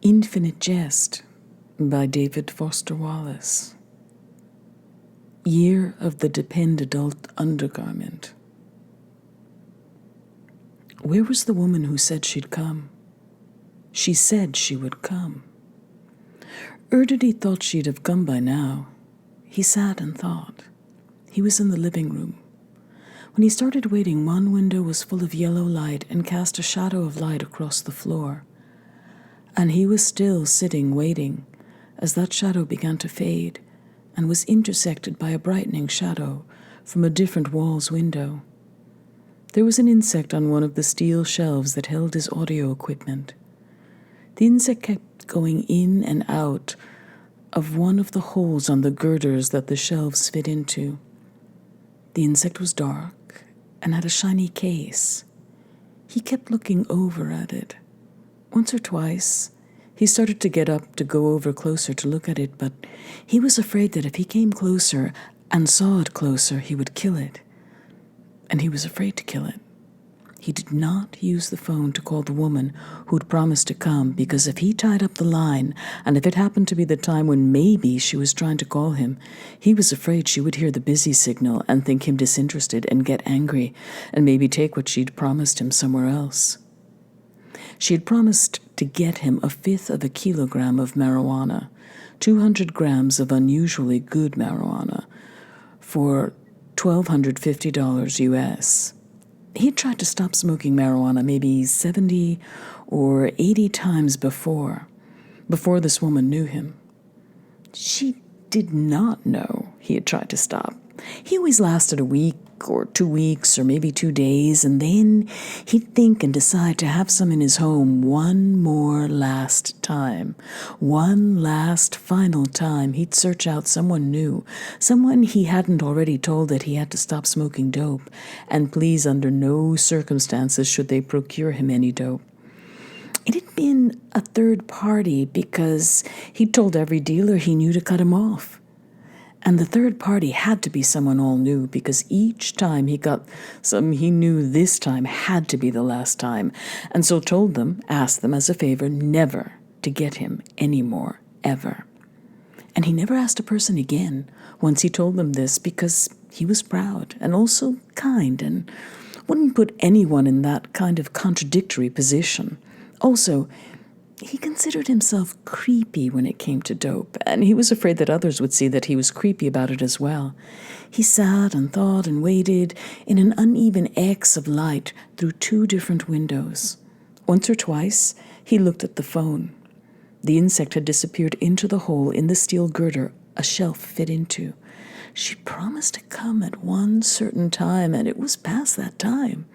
Infinite Jest by David Foster Wallace. Year of the Depend-Adult Undergarment. Where was the woman who said she'd come? She said she would come. Erdedy thought she'd have come by now. He sat and thought. He was in the living room. When he started waiting, one window was full of yellow light and cast a shadow of light across the floor. And he was still sitting waiting as that shadow began to fade and was intersected by a brightening shadow from a different wall's window. There was an insect on one of the steel shelves that held his audio equipment. The insect kept going in and out of one of the holes on the girders that the shelves fit into. The insect was dark and had a shiny case. He kept looking over at it. Once or twice, he started to get up to go over closer to look at it, but he was afraid that if he came closer and saw it closer, he would kill it. And he was afraid to kill it. He did not use the phone to call the woman who'd promised to come, because if he tied up the line, and if it happened to be the time when maybe she was trying to call him, he was afraid she would hear the busy signal and think him disinterested and get angry, and maybe take what she'd promised him somewhere else. She had promised to get him 1/5 of a kilogram of marijuana, 200 grams of unusually good marijuana, for $1,250 US. He had tried to stop smoking marijuana maybe 70 or 80 times before this woman knew him. She did not know he had tried to stop. He always lasted a week or 2 weeks or maybe 2 days, and then he'd think and decide to have some in his home one more last time. One last final time he'd search out someone new, someone he hadn't already told that he had to stop smoking dope, and please under no circumstances should they procure him any dope. It had been a third party because he'd told every dealer he knew to cut him off. And the third party had to be someone all new, because each time he got some he knew this time had to be the last time, and so told them, asked them as a favor, never to get him any more, ever. And he never asked a person again once he told them this, because he was proud and also kind and wouldn't put anyone in that kind of contradictory position. Also, he considered himself creepy when it came to dope, and he was afraid that others would see that he was creepy about it as well. He sat and thought and waited in an uneven X of light through 2 different windows. Once or twice, he looked at the phone. The insect had disappeared into the hole in the steel girder a shelf fit into. She promised to come at one certain time, and it was past that time.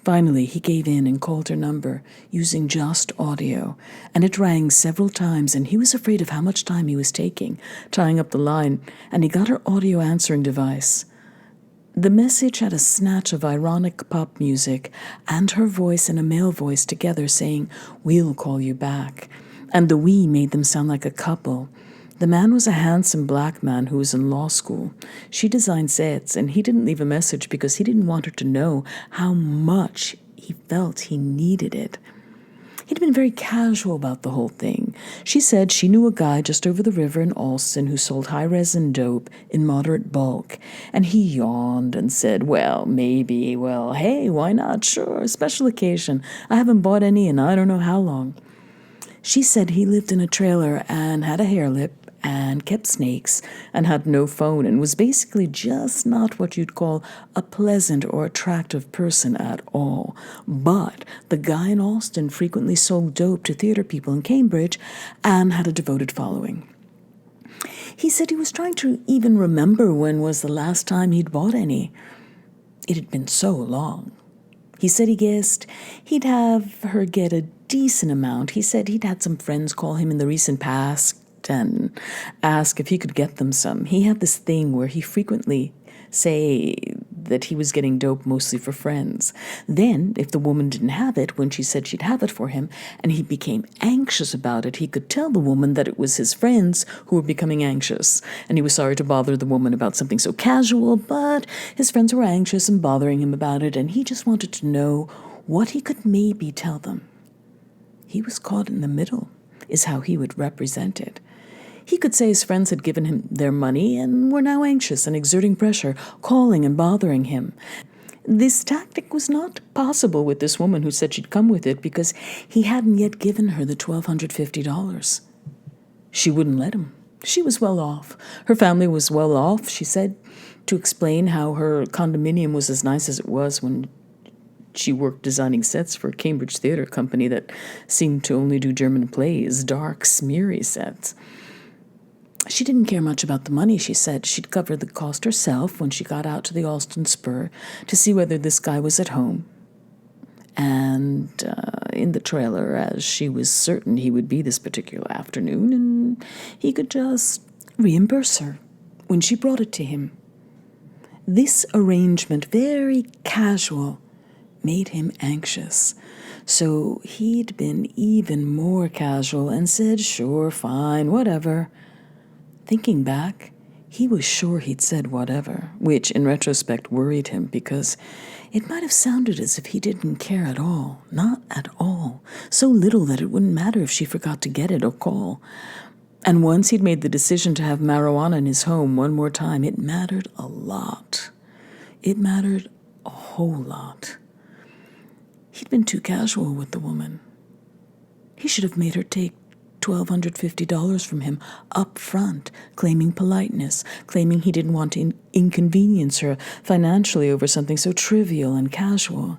Finally, he gave in and called her number using just audio, and it rang several times, and he was afraid of how much time he was taking, tying up the line, and he got her audio answering device. The message had a snatch of ironic pop music and her voice and a male voice together saying, "We'll call you back," and the "we" made them sound like a couple. The man was a handsome black man who was in law school. She designed sets, and he didn't leave a message because he didn't want her to know how much he felt he needed it. He'd been very casual about the whole thing. She said she knew a guy just over the river in Alston who sold high-resin dope in moderate bulk, and he yawned and said, "Well, maybe, well, hey, why not? Sure, special occasion. I haven't bought any in I don't know how long." She said he lived in a trailer and had a hair lip and kept snakes and had no phone and was basically just not what you'd call a pleasant or attractive person at all. But the guy in Alston frequently sold dope to theater people in Cambridge and had a devoted following. He said he was trying to even remember when was the last time he'd bought any. It had been so long. He said he guessed he'd have her get a decent amount. He said he'd had some friends call him in the recent past and ask if he could get them some. He had this thing where he frequently say that he was getting dope mostly for friends. Then, if the woman didn't have it when she said she'd have it for him, and he became anxious about it, he could tell the woman that it was his friends who were becoming anxious, and he was sorry to bother the woman about something so casual, but his friends were anxious and bothering him about it, and he just wanted to know what he could maybe tell them. He was caught in the middle, is how he would represent it. He could say his friends had given him their money and were now anxious and exerting pressure, calling and bothering him. This tactic was not possible with this woman who said she'd come with it because he hadn't yet given her the $1,250. She wouldn't let him. She was well off. Her family was well off, she said, to explain how her condominium was as nice as it was when she worked designing sets for a Cambridge theater company that seemed to only do German plays, dark, smeary sets. She didn't care much about the money, she said. She'd cover the cost herself when she got out to the Alston Spur to see whether this guy was at home. And in the trailer, as she was certain he would be this particular afternoon, and he could just reimburse her when she brought it to him. This arrangement, very casual, made him anxious. So he'd been even more casual and said, sure, fine, whatever. Thinking back, he was sure he'd said whatever, which in retrospect worried him because it might have sounded as if he didn't care at all, not at all, so little that it wouldn't matter if she forgot to get it or call. And once he'd made the decision to have marijuana in his home one more time, it mattered a lot. It mattered a whole lot. He'd been too casual with the woman. He should have made her take $1,250 from him up front, claiming politeness, claiming he didn't want to inconvenience her financially over something so trivial and casual.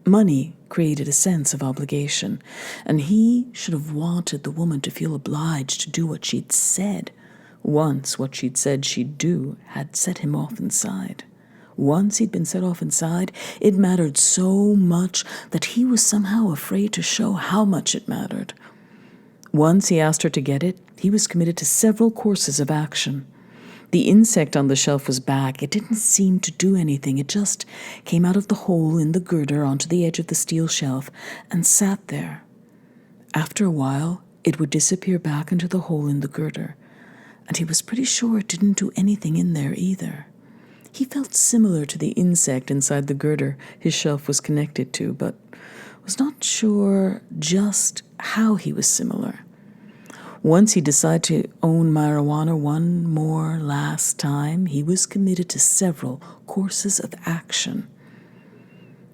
Money created a sense of obligation, and he should have wanted the woman to feel obliged to do what she'd said. Once what she'd said she'd do had set him off inside. Once he'd been set off inside, it mattered so much that he was somehow afraid to show how much it mattered. Once he asked her to get it, he was committed to several courses of action. The insect on the shelf was back. It didn't seem to do anything. It just came out of the hole in the girder onto the edge of the steel shelf and sat there. After a while, it would disappear back into the hole in the girder, and he was pretty sure it didn't do anything in there either. He felt similar to the insect inside the girder his shelf was connected to, but was not sure just how he was similar. Once he decided to own marijuana one more last time, he was committed to several courses of action.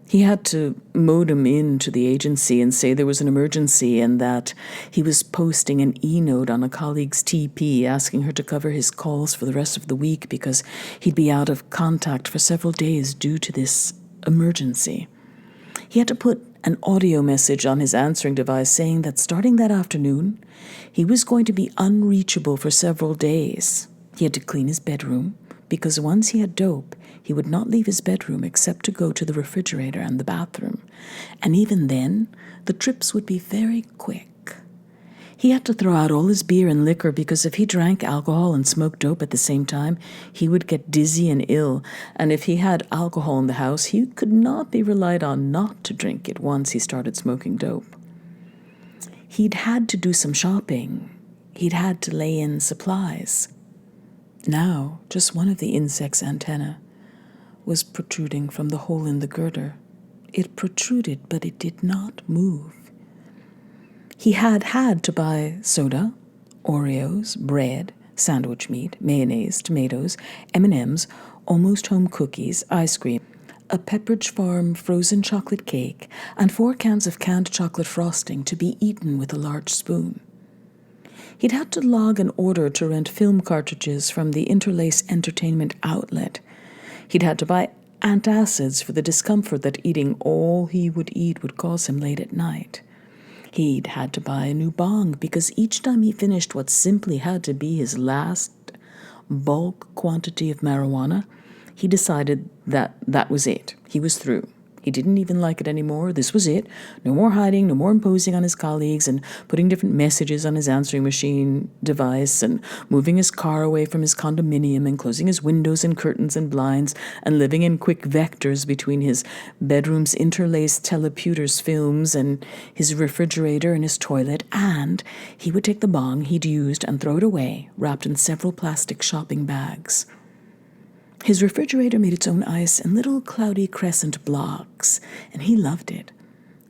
He had to modem into the agency and say there was an emergency and that he was posting an e-note on a colleague's TP asking her to cover his calls for the rest of the week because he'd be out of contact for several days due to this emergency. He had to put an audio message on his answering device saying that starting that afternoon, he was going to be unreachable for several days. He had to clean his bedroom because once he had dope, he would not leave his bedroom except to go to the refrigerator and the bathroom. And even then, the trips would be very quick. He had to throw out all his beer and liquor because if he drank alcohol and smoked dope at the same time, he would get dizzy and ill. And if he had alcohol in the house, he could not be relied on not to drink it once he started smoking dope. He'd had to do some shopping. He'd had to lay in supplies. Now, just one of the insect's antennae was protruding from the hole in the girder. It protruded, but it did not move. He had to buy soda, Oreos, bread, sandwich meat, mayonnaise, tomatoes, M&Ms, almost home cookies, ice cream, a Pepperidge Farm frozen chocolate cake, and 4 cans of canned chocolate frosting to be eaten with a large spoon. He'd had to log an order to rent film cartridges from the Interlace Entertainment outlet. He'd had to buy antacids for the discomfort that eating all he would eat would cause him late at night. He'd had to buy a new bong because each time he finished what simply had to be his last bulk quantity of marijuana, he decided that that was it. He was through. He didn't even like it anymore. This was it. No more hiding, no more imposing on his colleagues and putting different messages on his answering machine device and moving his car away from his condominium and closing his windows and curtains and blinds and living in quick vectors between his bedroom's interlaced teleputers films and his refrigerator and his toilet. And he would take the bong he'd used and throw it away, wrapped in several plastic shopping bags. His refrigerator made its own ice in little cloudy crescent blocks, and he loved it.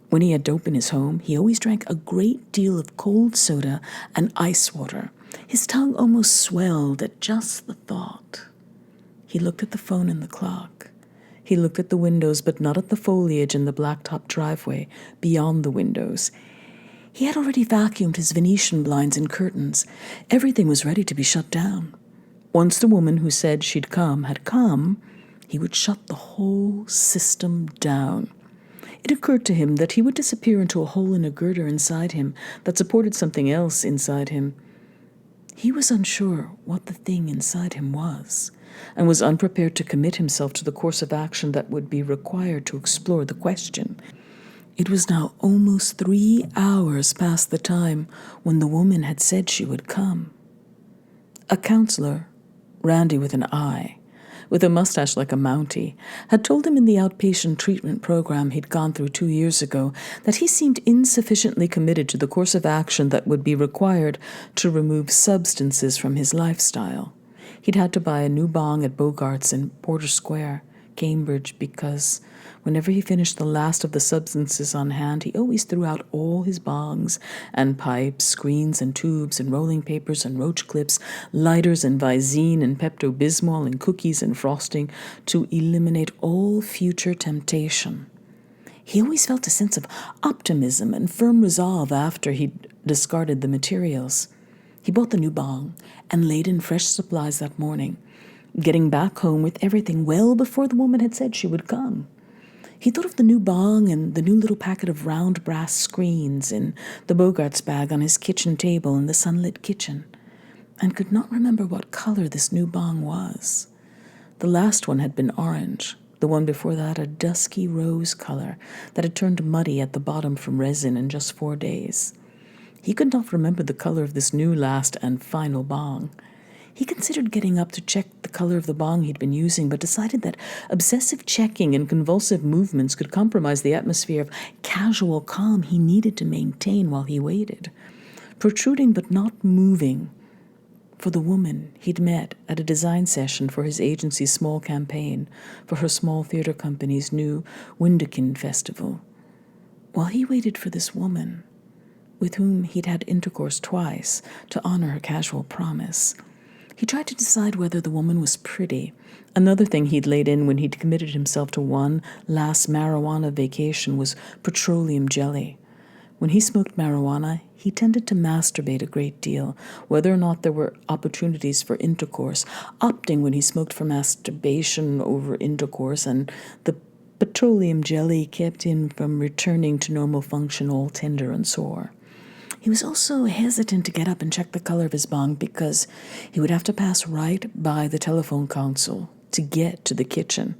When he had dope in his home, he always drank a great deal of cold soda and ice water. His tongue almost swelled at just the thought. He looked at the phone and the clock. He looked at the windows, but not at the foliage in the blacktop driveway beyond the windows. He had already vacuumed his Venetian blinds and curtains. Everything was ready to be shut down. Once the woman who said she'd come had come, he would shut the whole system down. It occurred to him that he would disappear into a hole in a girder inside him that supported something else inside him. He was unsure what the thing inside him was, and was unprepared to commit himself to the course of action that would be required to explore the question. It was now almost 3 hours past the time when the woman had said she would come. A counselor, Randy with an I, with a mustache like a Mountie, had told him in the outpatient treatment program he'd gone through 2 years ago that he seemed insufficiently committed to the course of action that would be required to remove substances from his lifestyle. He'd had to buy a new bong at Bogart's in Porter Square, Cambridge, because whenever he finished the last of the substances on hand, he always threw out all his bongs and pipes, screens and tubes and rolling papers and roach clips, lighters and Visine and Pepto-Bismol and cookies and frosting to eliminate all future temptation. He always felt a sense of optimism and firm resolve after he'd discarded the materials. He bought the new bong and laid in fresh supplies that morning, getting back home with everything well before the woman had said she would come. He thought of the new bong and the new little packet of round brass screens in the Bogart's bag on his kitchen table in the sunlit kitchen, and could not remember what color this new bong was. The last one had been orange, the one before that a dusky rose color that had turned muddy at the bottom from resin in just 4 days. He could not remember the color of this new last and final bong. He considered getting up to check the color of the bong he'd been using, but decided that obsessive checking and convulsive movements could compromise the atmosphere of casual calm he needed to maintain while he waited. Protruding but not moving for the woman he'd met at a design session for his agency's small campaign for her small theater company's new Windekin Festival. While he waited for this woman, with whom he'd had intercourse twice to honor her casual promise, he tried to decide whether the woman was pretty, another thing he'd laid in when he'd committed himself to one last marijuana vacation was petroleum jelly. When he smoked marijuana, he tended to masturbate a great deal, whether or not there were opportunities for intercourse, opting when he smoked for masturbation over intercourse, and the petroleum jelly kept him from returning to normal function all tender and sore. He was also hesitant to get up and check the color of his bong because he would have to pass right by the telephone console to get to the kitchen,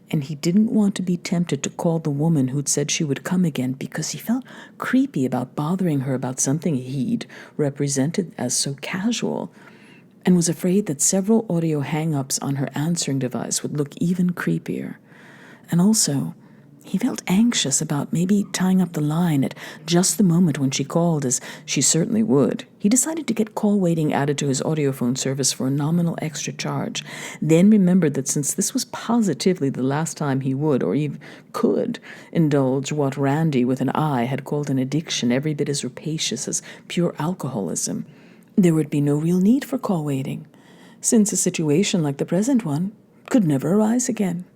and he didn't want to be tempted to call the woman who'd said she would come again because he felt creepy about bothering her about something he'd represented as so casual, and was afraid that several audio hang-ups on her answering device would look even creepier. And also, he felt anxious about maybe tying up the line at just the moment when she called, as she certainly would. He decided to get call waiting added to his audiophone service for a nominal extra charge, then remembered that since this was positively the last time he would, or even could, indulge what Randy with an I had called an addiction every bit as rapacious as pure alcoholism, there would be no real need for call waiting, since a situation like the present one could never arise again.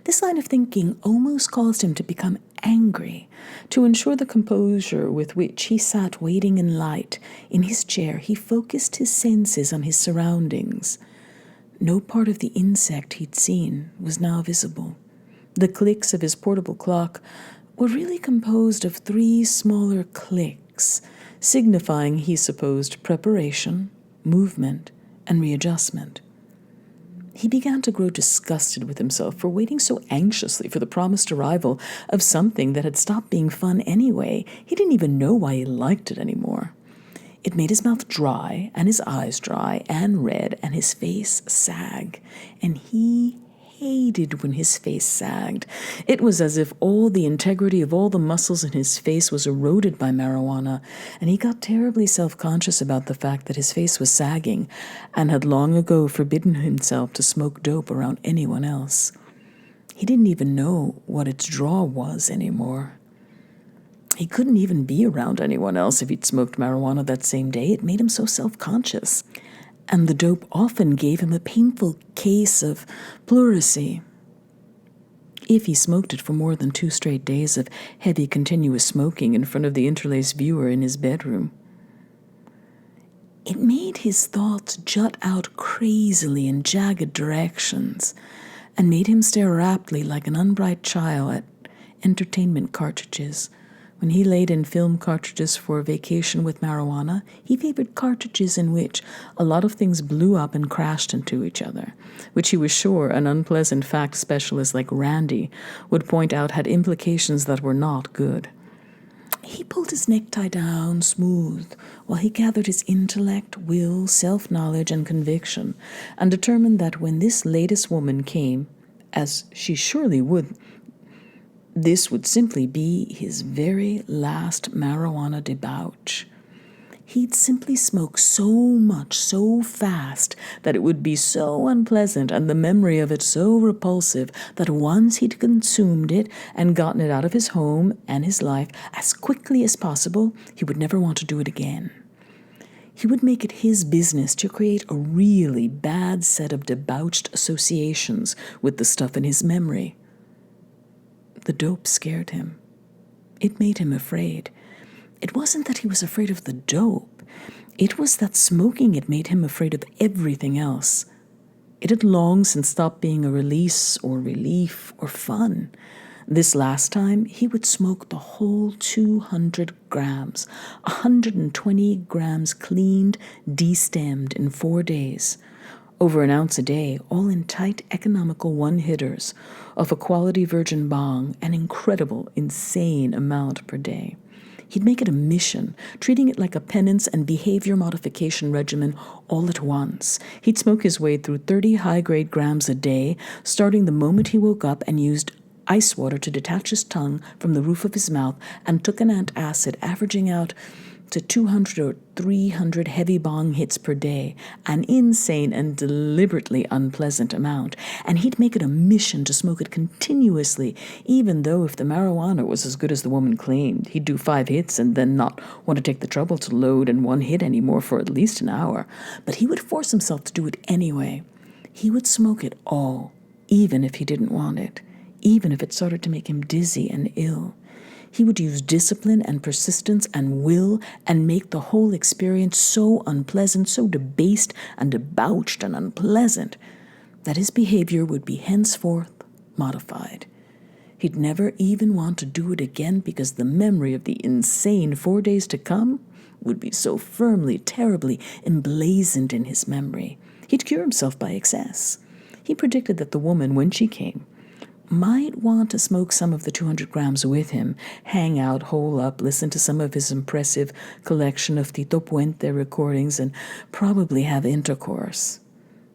This line of thinking almost caused him to become angry. To ensure the composure with which he sat waiting in light in his chair, he focused his senses on his surroundings. No part of the insect he'd seen was now visible. The clicks of his portable clock were really composed of 3 smaller clicks, signifying, he supposed, preparation, movement, and readjustment. He began to grow disgusted with himself for waiting so anxiously for the promised arrival of something that had stopped being fun anyway. He didn't even know why he liked it anymore. It made his mouth dry, and his eyes dry and red, and his face sag. And he hated when his face sagged. It was as if all the integrity of all the muscles in his face was eroded by marijuana, and he got terribly self-conscious about the fact that his face was sagging, and had long ago forbidden himself to smoke dope around anyone else. He didn't even know what its draw was anymore. He couldn't even be around anyone else if he'd smoked marijuana that same day. It made him so self-conscious. And the dope often gave him a painful case of pleurisy. If he smoked it for more than 2 straight days of heavy, continuous smoking in front of the interlaced viewer in his bedroom. It made his thoughts jut out crazily in jagged directions and made him stare raptly like an unbright child at entertainment cartridges. When he laid in film cartridges for a vacation with marijuana, he favored cartridges in which a lot of things blew up and crashed into each other, which he was sure an unpleasant fact specialist like Randy would point out had implications that were not good. He pulled his necktie down smooth while he gathered his intellect, will, self-knowledge, and conviction, and determined that when this latest woman came, as she surely would, this would simply be his very last marijuana debauch. He'd simply smoke so much, so fast, that it would be so unpleasant and the memory of it so repulsive that once he'd consumed it and gotten it out of his home and his life as quickly as possible, he would never want to do it again. He would make it his business to create a really bad set of debauched associations with the stuff in his memory. The dope scared him. It made him afraid. It wasn't that he was afraid of the dope. It was that smoking it made him afraid of everything else. It had long since stopped being a release or relief or fun. This last time, he would smoke the whole 200 grams, 120 grams cleaned, destemmed in 4 days. Over an ounce a day, all in tight, economical one-hitters of a quality virgin bong, an incredible, insane amount per day. He'd make it a mission, treating it like a penance and behavior modification regimen all at once. He'd smoke his way through 30 high-grade grams a day, starting the moment he woke up and used ice water to detach his tongue from the roof of his mouth and took an antacid, averaging out to 200 or 300 heavy bong hits per day, an insane and deliberately unpleasant amount. And he'd make it a mission to smoke it continuously, even though if the marijuana was as good as the woman claimed, he'd do 5 hits and then not want to take the trouble to load in 1 hit anymore for at least an hour. But he would force himself to do it anyway. He would smoke it all, even if he didn't want it, even if it started to make him dizzy and ill. He would use discipline and persistence and will and make the whole experience so unpleasant, so debased and debauched and unpleasant, that his behavior would be henceforth modified. He'd never even want to do it again because the memory of the insane 4 days to come would be so firmly, terribly emblazoned in his memory. He'd cure himself by excess. He predicted that the woman, when she came, might want to smoke some of the 200 grams with him, hang out, hole up, listen to some of his impressive collection of Tito Puente recordings, and probably have intercourse.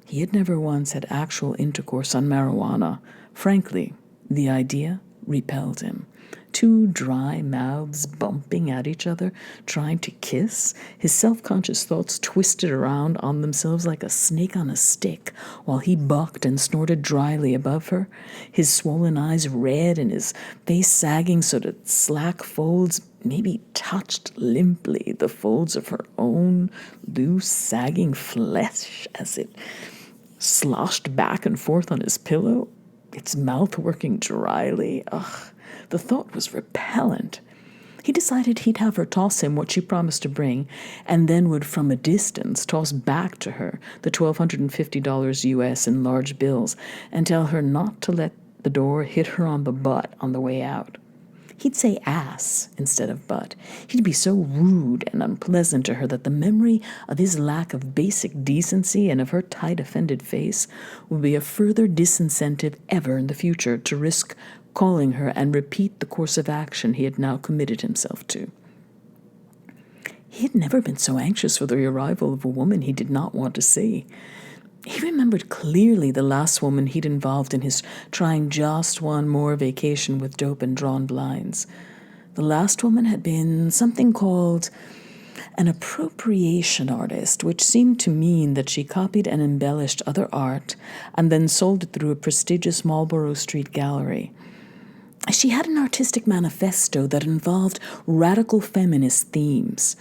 He had never once had actual intercourse on marijuana. Frankly, the idea repelled him. 2 dry mouths bumping at each other, trying to kiss, his self-conscious thoughts twisted around on themselves like a snake on a stick, while he bucked and snorted dryly above her, his swollen eyes red and his face sagging so that slack folds maybe touched limply the folds of her own loose, sagging flesh as it sloshed back and forth on his pillow, its mouth working dryly. Ugh. The thought was repellent. He decided he'd have her toss him what she promised to bring, and then would from a distance toss back to her the $1,250 US in large bills and tell her not to let the door hit her on the butt on the way out. He'd say ass instead of butt. He'd be so rude and unpleasant to her that the memory of his lack of basic decency and of her tight, offended face would be a further disincentive ever in the future to risk calling her and repeat the course of action he had now committed himself to. He had never been so anxious for the arrival of a woman he did not want to see. He remembered clearly the last woman he'd involved in his trying just one more vacation with dope and drawn blinds. The last woman had been something called an appropriation artist, which seemed to mean that she copied and embellished other art and then sold it through a prestigious Marlborough Street gallery. She had an artistic manifesto that involved radical feminist themes.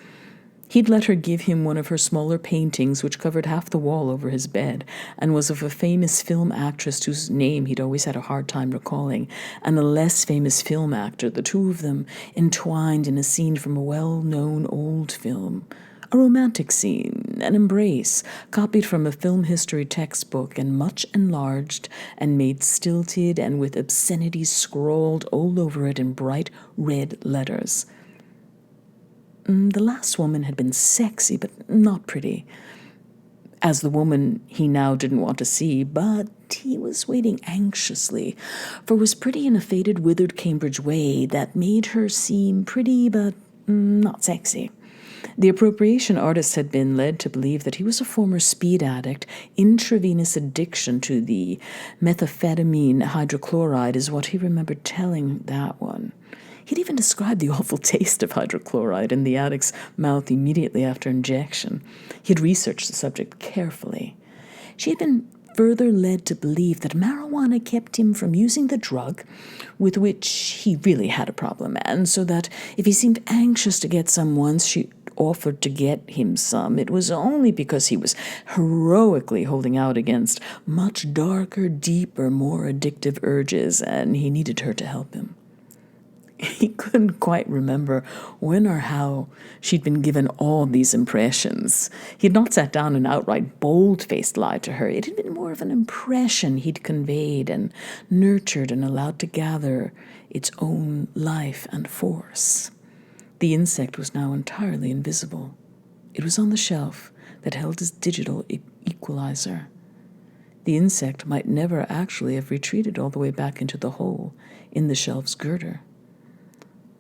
He'd let her give him one of her smaller paintings, which covered half the wall over his bed, and was of a famous film actress whose name he'd always had a hard time recalling, and a less famous film actor, the two of them entwined in a scene from a well-known old film. A romantic scene, an embrace, copied from a film history textbook and much enlarged and made stilted and with obscenities scrawled all over it in bright red letters. The last woman had been sexy, but not pretty. As the woman he now didn't want to see, but he was waiting anxiously, for was pretty in a faded, withered Cambridge way that made her seem pretty, but not sexy. The appropriation artist had been led to believe that he was a former speed addict. Intravenous addiction to the methamphetamine hydrochloride is what he remembered telling that one. He'd even described the awful taste of hydrochloride in the addict's mouth immediately after injection. He had researched the subject carefully. She had been further led to believe that marijuana kept him from using the drug, with which he really had a problem, and so that if he seemed anxious to get some once she offered to get him some, it was only because he was heroically holding out against much darker, deeper, more addictive urges, and he needed her to help him. He couldn't quite remember when or how she'd been given all these impressions. He had not sat down and outright bold-faced lied to her. It had been more of an impression he'd conveyed and nurtured and allowed to gather its own life and force. The insect was now entirely invisible. It was on the shelf that held his digital equalizer. The insect might never actually have retreated all the way back into the hole in the shelf's girder.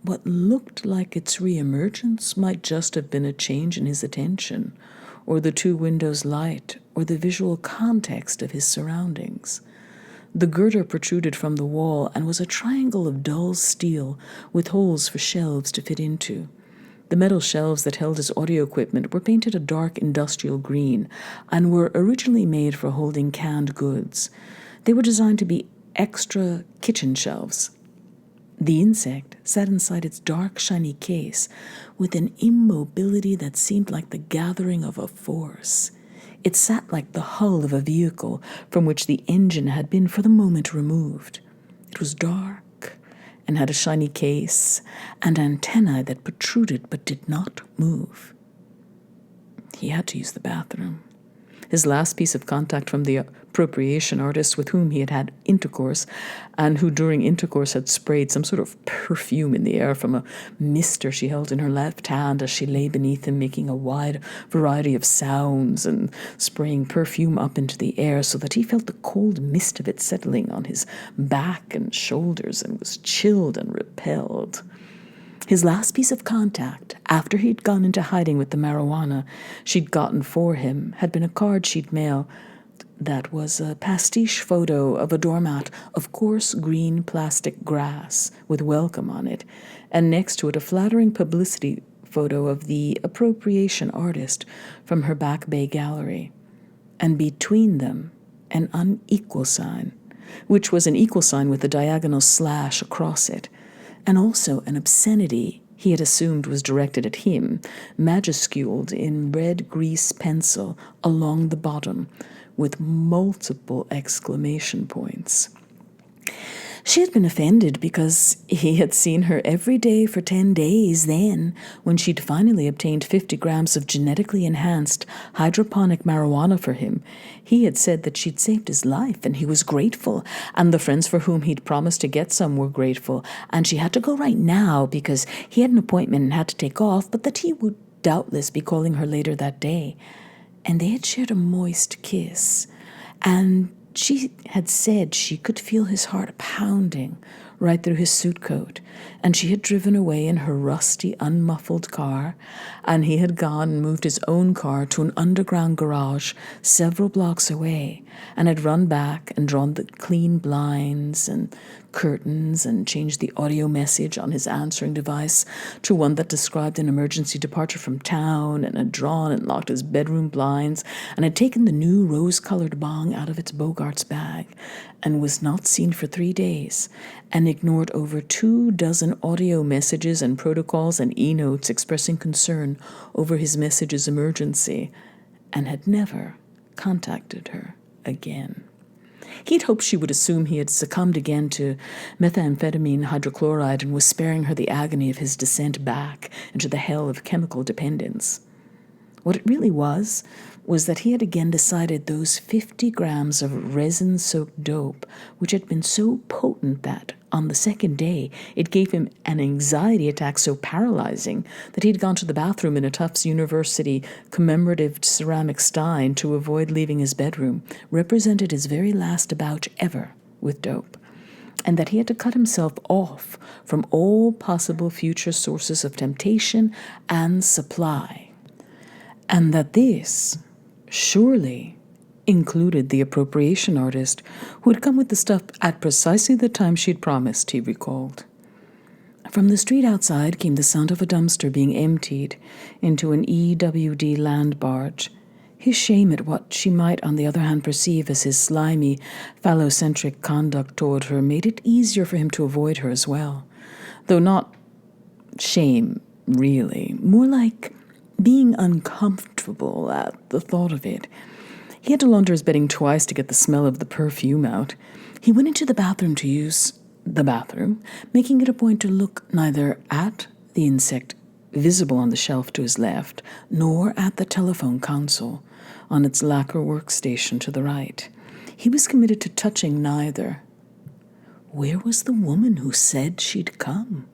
What looked like its reemergence might just have been a change in his attention, or the two windows' light, or the visual context of his surroundings. The girder protruded from the wall and was a triangle of dull steel with holes for shelves to fit into. The metal shelves that held his audio equipment were painted a dark industrial green and were originally made for holding canned goods. They were designed to be extra kitchen shelves. The insect sat inside its dark, shiny case with an immobility that seemed like the gathering of a force. It sat like the hull of a vehicle from which the engine had been for the moment removed. It was dark and had a shiny case and antennae that protruded but did not move. He had to use the bathroom. His last piece of contact from the appropriation artist with whom he had had intercourse, and who during intercourse had sprayed some sort of perfume in the air from a mister she held in her left hand as she lay beneath him, making a wide variety of sounds and spraying perfume up into the air so that he felt the cold mist of it settling on his back and shoulders and was chilled and repelled. His last piece of contact, after he'd gone into hiding with the marijuana she'd gotten for him, had been a card she'd mail that was a pastiche photo of a doormat of coarse green plastic grass with welcome on it, and next to it a flattering publicity photo of the appropriation artist from her Back Bay gallery, and between them an unequal sign, which was an equal sign with a diagonal slash across it, and also an obscenity he had assumed was directed at him, majusculed in red grease pencil along the bottom, with multiple exclamation points. She had been offended because he had seen her every day for 10 days then, when she'd finally obtained 50 grams of genetically enhanced hydroponic marijuana for him. He had said that she'd saved his life, and he was grateful, and the friends for whom he'd promised to get some were grateful, and she had to go right now because he had an appointment and had to take off, but that he would doubtless be calling her later that day. And they had shared a moist kiss, and she had said she could feel his heart pounding right through his suit coat, and she had driven away in her rusty, unmuffled car, and he had gone and moved his own car to an underground garage several blocks away, and had run back and drawn the clean blinds and curtains and changed the audio message on his answering device to one that described an emergency departure from town, and had drawn and locked his bedroom blinds, and had taken the new rose-colored bong out of its Bogart's bag, and was not seen for 3 days, and ignored over 24 audio messages and protocols and e-notes expressing concern over his message's emergency, and had never contacted her again. He'd hoped she would assume he had succumbed again to methamphetamine hydrochloride and was sparing her the agony of his descent back into the hell of chemical dependence. What it really was that he had again decided those 50 grams of resin-soaked dope, which had been so potent that, on the second day, it gave him an anxiety attack so paralyzing that he'd gone to the bathroom in a Tufts University commemorative ceramic stein to avoid leaving his bedroom, represented his very last bout ever with dope, and that he had to cut himself off from all possible future sources of temptation and supply, and that this surely included the appropriation artist who had come with the stuff at precisely the time she'd promised, he recalled. From the street outside came the sound of a dumpster being emptied into an EWD land barge. His shame at what she might, on the other hand, perceive as his slimy, phallocentric conduct toward her made it easier for him to avoid her as well. Though not shame, really. More like being uncomfortable at the thought of it. He had to launder his bedding twice to get the smell of the perfume out. He went into the bathroom to use the bathroom, making it a point to look neither at the insect visible on the shelf to his left, nor at the telephone console on its lacquer workstation to the right. He was committed to touching neither. Where was the woman who said she'd come?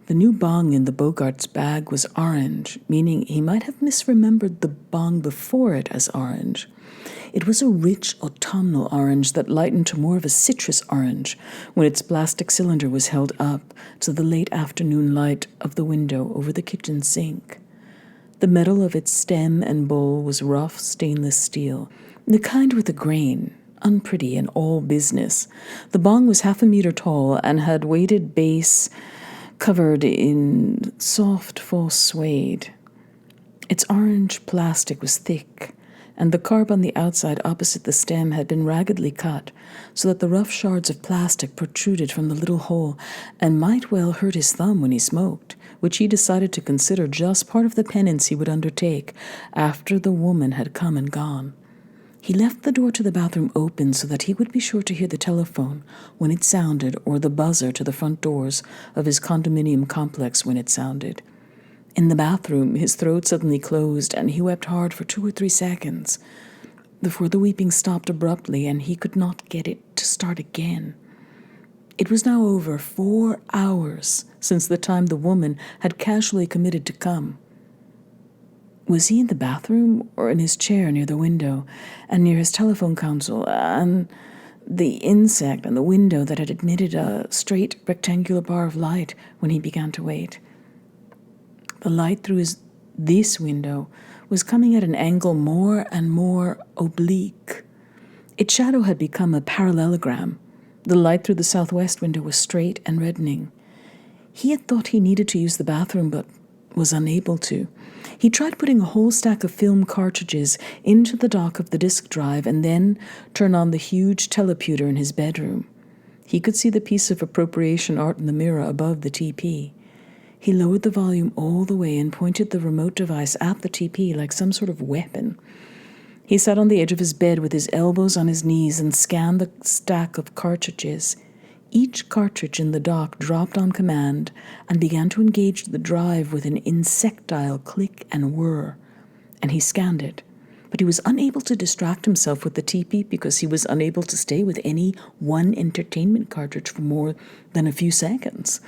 The new bong in the Bogart's bag was orange, meaning he might have misremembered the bong before it as orange. It was a rich autumnal orange that lightened to more of a citrus orange when its plastic cylinder was held up to the late afternoon light of the window over the kitchen sink. The metal of its stem and bowl was rough stainless steel, the kind with a grain, unpretty and all business. The bong was 1/2 meter tall and had weighted base covered in soft false suede. Its orange plastic was thick, and the carb on the outside opposite the stem had been raggedly cut so that the rough shards of plastic protruded from the little hole and might well hurt his thumb when he smoked, which he decided to consider just part of the penance he would undertake after the woman had come and gone. He left the door to the bathroom open so that he would be sure to hear the telephone when it sounded or the buzzer to the front doors of his condominium complex when it sounded. In the bathroom, his throat suddenly closed and he wept hard for 2 or 3 seconds before the weeping stopped abruptly and he could not get it to start again. It was now over 4 hours since the time the woman had casually committed to come. Was he in the bathroom or in his chair near the window and near his telephone console and the insect and the window that had admitted a straight rectangular bar of light when he began to wait? The light through this window was coming at an angle more and more oblique. Its shadow had become a parallelogram. The light through the southwest window was straight and reddening. He had thought he needed to use the bathroom, but was unable to. He tried putting a whole stack of film cartridges into the dock of the disk drive and then turn on the huge teleputer in his bedroom. He could see the piece of appropriation art in the mirror above the TP. He lowered the volume all the way and pointed the remote device at the TP like some sort of weapon. He sat on the edge of his bed with his elbows on his knees and scanned the stack of cartridges. Each cartridge in the dock dropped on command and began to engage the drive with an insectile click and whir, and he scanned it. But he was unable to distract himself with the TP because he was unable to stay with any one entertainment cartridge for more than a few seconds.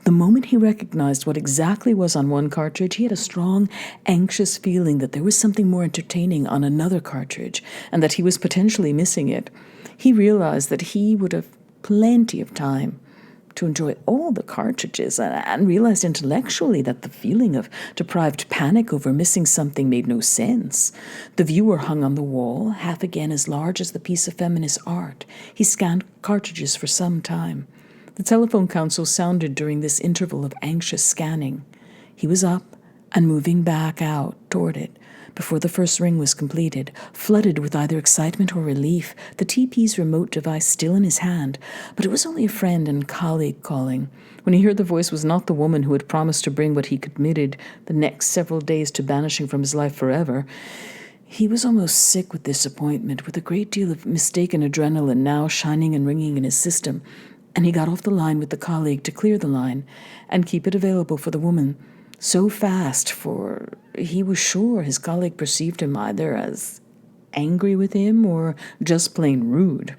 The moment he recognized what exactly was on one cartridge, he had a strong, anxious feeling that there was something more entertaining on another cartridge and that he was potentially missing it. He realized that he would have plenty of time to enjoy all the cartridges and realized intellectually that the feeling of deprived panic over missing something made no sense. The viewer hung on the wall, half again as large as the piece of feminist art. He scanned cartridges for some time. The telephone console sounded during this interval of anxious scanning. He was up and moving back out toward it, Before the first ring was completed, flooded with either excitement or relief, the TP's remote device still in his hand, but it was only a friend and colleague calling. When he heard the voice was not the woman who had promised to bring what he committed the next several days to banishing from his life forever, he was almost sick with disappointment, with a great deal of mistaken adrenaline now shining and ringing in his system, and he got off the line with the colleague to clear the line and keep it available for the woman. So fast, for he was sure his colleague perceived him either as angry with him or just plain rude.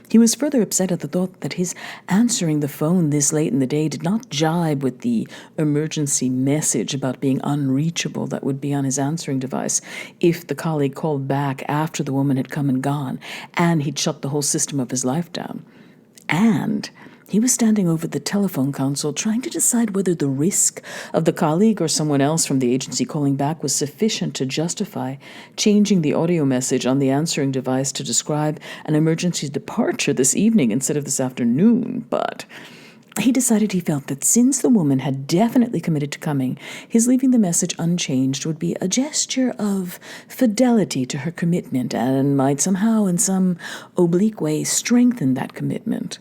He was further upset at the thought that his answering the phone this late in the day did not jibe with the emergency message about being unreachable that would be on his answering device if the colleague called back after the woman had come and gone, and he'd shut the whole system of his life down. And he was standing over the telephone console trying to decide whether the risk of the colleague or someone else from the agency calling back was sufficient to justify changing the audio message on the answering device to describe an emergency departure this evening instead of this afternoon. But he decided he felt that since the woman had definitely committed to coming, his leaving the message unchanged would be a gesture of fidelity to her commitment and might somehow, in some oblique way, strengthen that commitment.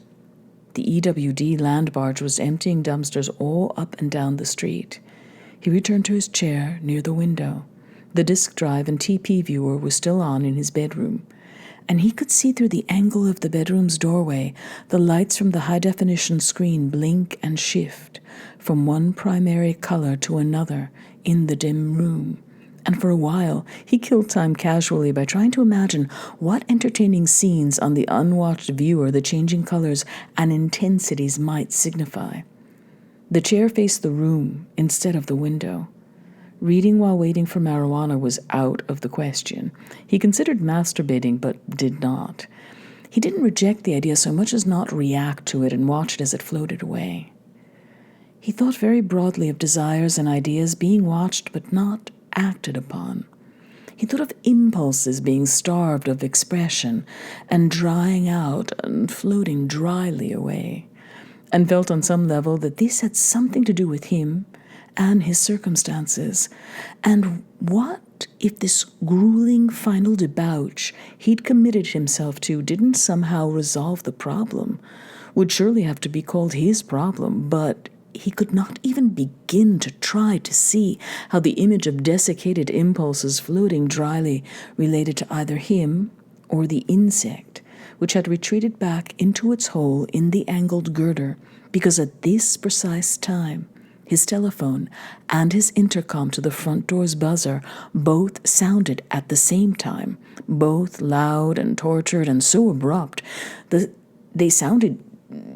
The EWD land barge was emptying dumpsters all up and down the street. He returned to his chair near the window. The disk drive and TP viewer was still on in his bedroom, and he could see through the angle of the bedroom's doorway the lights from the high-definition screen blink and shift from one primary color to another in the dim room. And for a while, he killed time casually by trying to imagine what entertaining scenes on the unwatched viewer the changing colors and intensities might signify. The chair faced the room instead of the window. Reading while waiting for marijuana was out of the question. He considered masturbating, but did not. He didn't reject the idea so much as not react to it and watch it as it floated away. He thought very broadly of desires and ideas being watched but not acted upon. He thought of impulses being starved of expression and drying out and floating dryly away, and felt on some level that this had something to do with him and his circumstances. And what if this grueling final debauch he'd committed himself to didn't somehow resolve the problem? Would surely have to be called his problem, but he could not even begin to try to see how the image of desiccated impulses floating dryly related to either him or the insect, which had retreated back into its hole in the angled girder, because at this precise time, his telephone and his intercom to the front door's buzzer both sounded at the same time, both loud and tortured and so abrupt that they sounded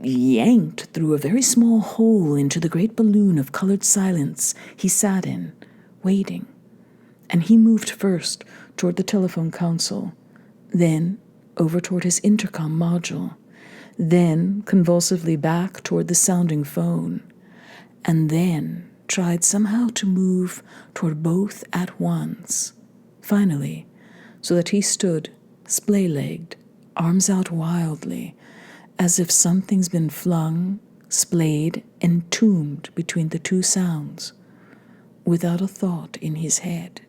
yanked through a very small hole into the great balloon of colored silence he sat in, waiting. And he moved first toward the telephone console, then over toward his intercom module, then convulsively back toward the sounding phone, and then tried somehow to move toward both at once. Finally, so that he stood, splay-legged, arms out wildly, as if something's been flung, splayed, entombed between the two sounds, without a thought in his head.